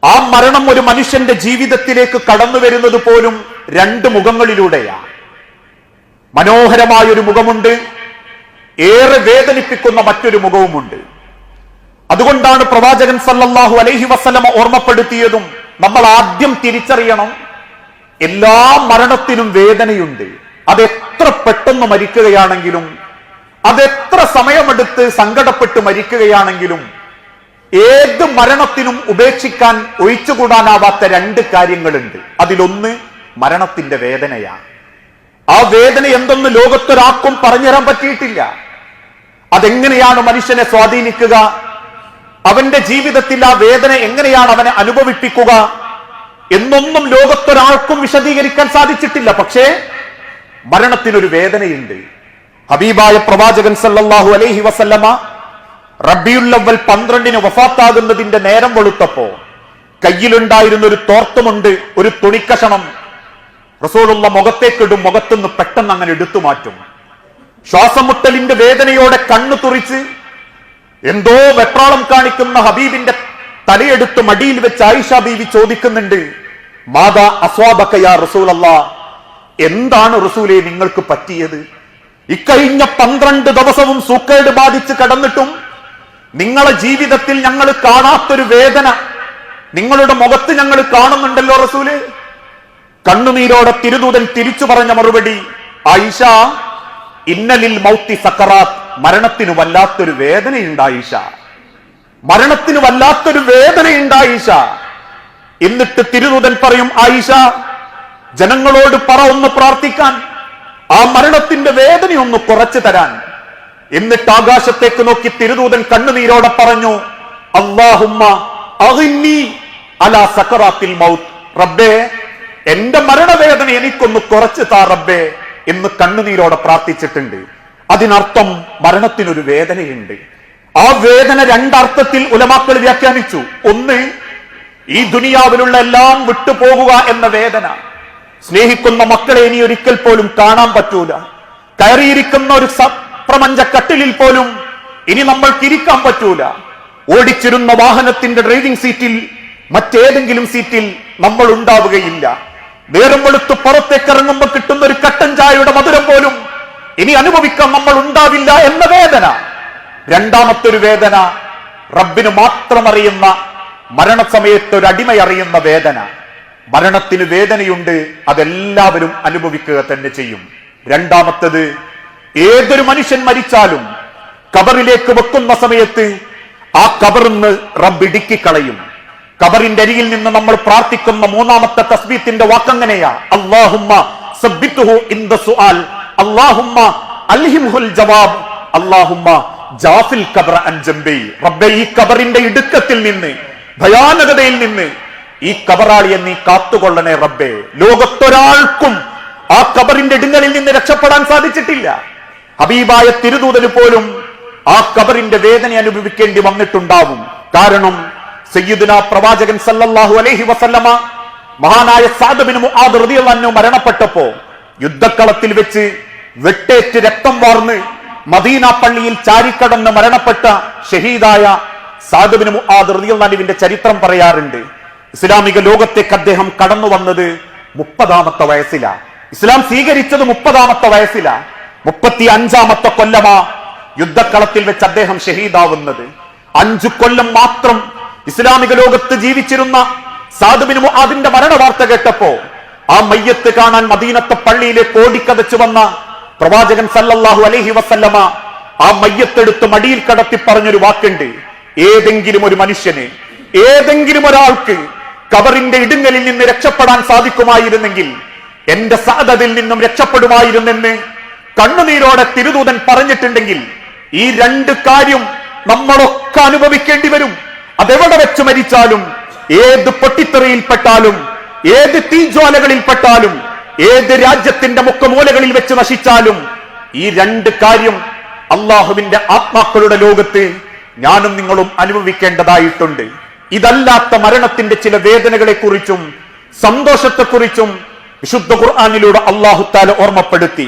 ആ മരണം ഒരു മനുഷ്യന്റെ ജീവിതത്തിലേക്ക് കടന്നു വരുന്നത് പോലും രണ്ട് മുഖങ്ങളിലൂടെയാണ്. മനോഹരമായൊരു മുഖമുണ്ട്, ഏറെ വേദനിപ്പിക്കുന്ന മറ്റൊരു മുഖവുമുണ്ട്. അതുകൊണ്ടാണ് പ്രവാചകൻ സല്ലല്ലാഹു അലൈഹി വസല്ലമ ഓർമ്മപ്പെടുത്തിയതും നമ്മൾ ആദ്യം തിരിച്ചറിയണം, എല്ലാ മരണത്തിനും വേദനയുണ്ട്. അതെത്ര പെട്ടെന്ന് മരിക്കുകയാണെങ്കിലും, അതെത്ര സമയമെടുത്ത് സങ്കടപ്പെട്ട് മരിക്കുകയാണെങ്കിലും, ഏത് മരണത്തിനും ഉപേക്ഷിക്കാൻ ഒഴിച്ചുകൂടാനാവാത്ത രണ്ട് കാര്യങ്ങളുണ്ട്. അതിലൊന്ന് മരണത്തിന്റെ വേദനയാണ്. ആ വേദന എന്തെന്ന് ലോകത്തൊരാൾക്കും പറഞ്ഞുതരാൻ പറ്റിയിട്ടില്ല. അതെങ്ങനെയാണ് മനുഷ്യനെ സ്വാധീനിക്കുക, അവന്റെ ജീവിതത്തിൽ ആ വേദന എങ്ങനെയാണ് അവനെ അനുഭവിപ്പിക്കുക എന്നൊന്നും ലോകത്തൊരാൾക്കും വിശദീകരിക്കാൻ സാധിച്ചിട്ടില്ല. പക്ഷേ മരണത്തിനൊരു വേദനയുണ്ട്. ഹബീബായ പ്രവാചകൻ സല്ലല്ലാഹു അലൈഹി വസല്ലമ റബീഉൽ അവ്വൽ 12 വഫാത്താകുന്നതിന്റെ നേരം വെളുത്തപ്പോ കയ്യിലുണ്ടായിരുന്ന ഒരു തോർത്തുമുണ്ട്, ഒരു തുണിക്കഷണം റസൂലുള്ള മുഖത്തേക്കിടും. മുഖത്തുനിന്ന് പെട്ടെന്ന് അങ്ങനെ എടുത്തു മാറ്റും. ശ്വാസം മുട്ടലിന്റെ വേദനയോടെ കണ്ണു തുറിച്ച് എന്തോ വെപ്രാളം കാണിക്കുന്ന ഹബീബിന്റെ തലയെടുത്ത് മടിയിൽ വെച്ച് ആയിഷ ബീവി ചോദിക്കുന്നുണ്ട്, മാതാ അസ്വാബക യാ റസൂലല്ലാഹ്, എന്താണ് റസൂലേ നിങ്ങൾക്ക് പറ്റിയത്? ഇക്കഴിഞ്ഞ 12 ദിവസവും സൂക്കേട് ബാധിച്ച് കടന്നിട്ടും നിങ്ങളെ ജീവിതത്തിൽ ഞങ്ങൾ കാണാത്തൊരു വേദന നിങ്ങളുടെ മുഖത്ത് ഞങ്ങൾ കാണുന്നുണ്ടല്ലോ റസൂലേ. കണ്ണുനീരോടെ തിരുദൂതൻ തിരിച്ചു പറഞ്ഞ മറുപടി, ആയിഷ, ഇന്നലിൽ മൗത്തി സക്കറാത്ത്, മരണത്തിന് വല്ലാത്തൊരു വേദനയുണ്ട് ആയിഷ, മരണത്തിന് വല്ലാത്തൊരു വേദനയുണ്ട് ആയിഷ. എന്നിട്ട് തിരുദൂതൻ പറയും, ആയിഷ, ജനങ്ങളോട് പറ ഒന്ന് പ്രാർത്ഥിക്കാൻ, ആ മരണത്തിന്റെ വേദനയൊന്ന് കുറച്ചു തരാൻ. എന്നിട്ട് ആകാശത്തേക്ക് നോക്കി തിരുദൂതൻ കണ്ണുനീരോടെ പറഞ്ഞു, അല്ലാഹുമ്മ അഗ്നി അലാ സക്കറാത്തിൽ മൗത്ത്, റബ്ബേ എന്റെ മരണവേദന എനിക്കൊന്ന് കുറച്ചു താ റബ്ബേ എന്ന് കണ്ണുനീരോടെ പ്രാർത്ഥിച്ചിട്ടുണ്ട്. അതിനർത്ഥം മരണത്തിനൊരു വേദനയുണ്ട്. ആ വേദന രണ്ടർത്ഥത്തിൽ ഉലമാക്കൾ വ്യാഖ്യാനിച്ചു. ഒന്ന്, ഈ ദുനിയാവിലുള്ള എല്ലാം വിട്ടുപോകുക എന്ന വേദന. സ്നേഹിക്കുന്ന മക്കളെ ഇനി ഒരിക്കൽ പോലും കാണാൻ പറ്റൂല. കയറിയിരിക്കുന്ന ഒരു പ്രപഞ്ച കട്ടിലിൽ പോലും ഇനി നമ്മൾക്ക് ഇരിക്കാൻ പറ്റൂല. ഓടിച്ചിരുന്ന വാഹനത്തിന്റെ ഡ്രൈവിംഗ് സീറ്റിൽ മറ്റേതെങ്കിലും സീറ്റിൽ നമ്മൾ ഉണ്ടാവുകയില്ല. നേരം വെളുത്ത് പുറത്തേക്ക് ഇറങ്ങുമ്പോൾ കിട്ടുന്ന ഒരു കട്ടൻ ചായയുടെ മധുരം പോലും ഇനി അനുഭവിക്കാൻ നമ്മൾ ഉണ്ടാവില്ല എന്ന വേദന. രണ്ടാമത്തൊരു വേദന, റബ്ബിന് മാത്രം അറിയുന്ന, മരണസമയത്ത് ഒരു അടിമ അറിയുന്ന വേദന. മരണത്തിന് വേദനയുണ്ട്, അതെല്ലാവരും അനുഭവിക്കുക തന്നെ ചെയ്യും. രണ്ടാമത്തത്, ഏതൊരു മനുഷ്യൻ മരിച്ചാലും ഖബറിലേക്ക് വെക്കുന്ന സമയത്ത് ആ ഖബറിന്ന് റബ്ബ് ഇടുക്കിക്കളയും. ഖബറിന്റെ അരികിൽ നിന്ന് നമ്മൾ പ്രാർത്ഥിക്കുന്ന മൂന്നാമത്തെ തസ്ബീത്തിന്റെ വാക്കങ്ങനെയാ, അല്ലാഹുമ്മ സബ്ബിത്ഹു ഇൻദ സുആൽ, അല്ലാഹുമ്മ അൽഹിംഹുൽ ജവാബ്, അല്ലാഹുമ്മ ജാഫിൽ ഖബ്റ അൻ ജംബി. റബ്ബേ, ഈ ഖബറിന്റെ ഇടുക്കത്തിൽ നിന്ന്, ഭയാനകതയിൽ നിന്ന് ഈ ഖബറാളിയെ നീ കാത്തുകൊള്ളണേ റബ്ബേ. ലോകത്തൊരാൾക്കും ആ ഖബറിന്റെ ഇടുങ്ങലിൽ നിന്ന് രക്ഷപ്പെടാൻ സാധിച്ചിട്ടില്ല. ഹബീബായ തിരുദൂതന് പോലും ആ ഖബറിന്റെ വേദന അനുഭവിക്കേണ്ടി വന്നിട്ടുണ്ടാവും. കാരണം സയ്യിദുനാ പ്രവാചകൻ സല്ലല്ലാഹു അലൈഹി വസല്ലമ മഹാനായ സഅദ് ബിൻ മുആദ് റളിയല്ലാഹു അൻഹു മരണപ്പെട്ടപ്പോ യുദ്ധക്കളത്തിൽ വെച്ച് വെട്ടേറ്റ് രക്തം വാർന്ന് മദീന പള്ളിയിൽ ചാരിക്കടന്ന് മരണപ്പെട്ട ഷഹീദായ സഅദ് ബിൻ മുആദ് റളിയല്ലാഹു അൻഹുവിന്റെ ചരിത്രം പറയാറുണ്ട്. ഇസ്ലാമിക ലോകത്തേക്ക് അദ്ദേഹം കടന്നു വന്നത് 30ാമത്തെ വയസ്സിലാണ്. ഇസ്ലാം സ്വീകരിച്ചത് 30ാമത്തെ വയസ്സിലാണ്. 35ാമത്തെ കൊല്ലമാ യുദ്ധക്കളത്തിൽ വെച്ച് അദ്ദേഹം ഷഹീദാവുന്നത്. 5 കൊല്ലം മാത്രം ഇസ്ലാമിക ലോകത്ത് ജീവിച്ചിരുന്ന സഅദ് ബിൻ മുആദിന്റെ മരണവാർത്ത കേട്ടപ്പോ ആ മയ്യത്ത് കാണാൻ മദീനത്തെ പള്ളിയിലേക്ക് ഓടിക്കതച്ചു വന്ന പ്രവാചകൻ സല്ലല്ലാഹു അലൈഹി വസല്ലമ ആ മയ്യത്തെടുത്ത് മടിയിൽ കടത്തി പറഞ്ഞൊരു വാക്കുണ്ട്, ഏതെങ്കിലും ഒരു മനുഷ്യന്, ഏതെങ്കിലും ഒരാൾക്ക് ഖബറിന്റെ ഇടുങ്ങലിൽ നിന്ന് രക്ഷപ്പെടാൻ സാധിക്കുമായിരുന്നെങ്കിൽ എന്റെ സഅദ് അതിൽ നിന്നും രക്ഷപ്പെടുമായിരുന്നെന്ന് കണ്ണുനീരോടെ തിരുദൂതൻ പറഞ്ഞിട്ടുണ്ടെങ്കിൽ ഈ രണ്ട് കാര്യം നമ്മളൊക്കെ അനുഭവിക്കേണ്ടി വരും. അതെവിടെ വെച്ച് മരിച്ചാലും, ഏത് പൊട്ടിത്തെറിയിൽപ്പെട്ടാലും, ഏത് തീജ്വാലകളിൽപ്പെട്ടാലും, ഏത് രാജ്യത്തിന്റെ മുക്കമൂലകളിൽ വെച്ച് നശിച്ചാലും ഈ രണ്ട് കാര്യം അള്ളാഹുവിന്റെ ആത്മാക്കളുടെ ലോകത്ത് ഞാനും നിങ്ങളും അനുഭവിക്കേണ്ടതായിട്ടുണ്ട്. ഇതല്ലാത്ത മരണത്തിന്റെ ചില വേദനകളെ കുറിച്ചും സന്തോഷത്തെക്കുറിച്ചും വിശുദ്ധ ഖുർആനിലൂടെ അല്ലാഹു തആല ഓർമ്മപ്പെടുത്തി.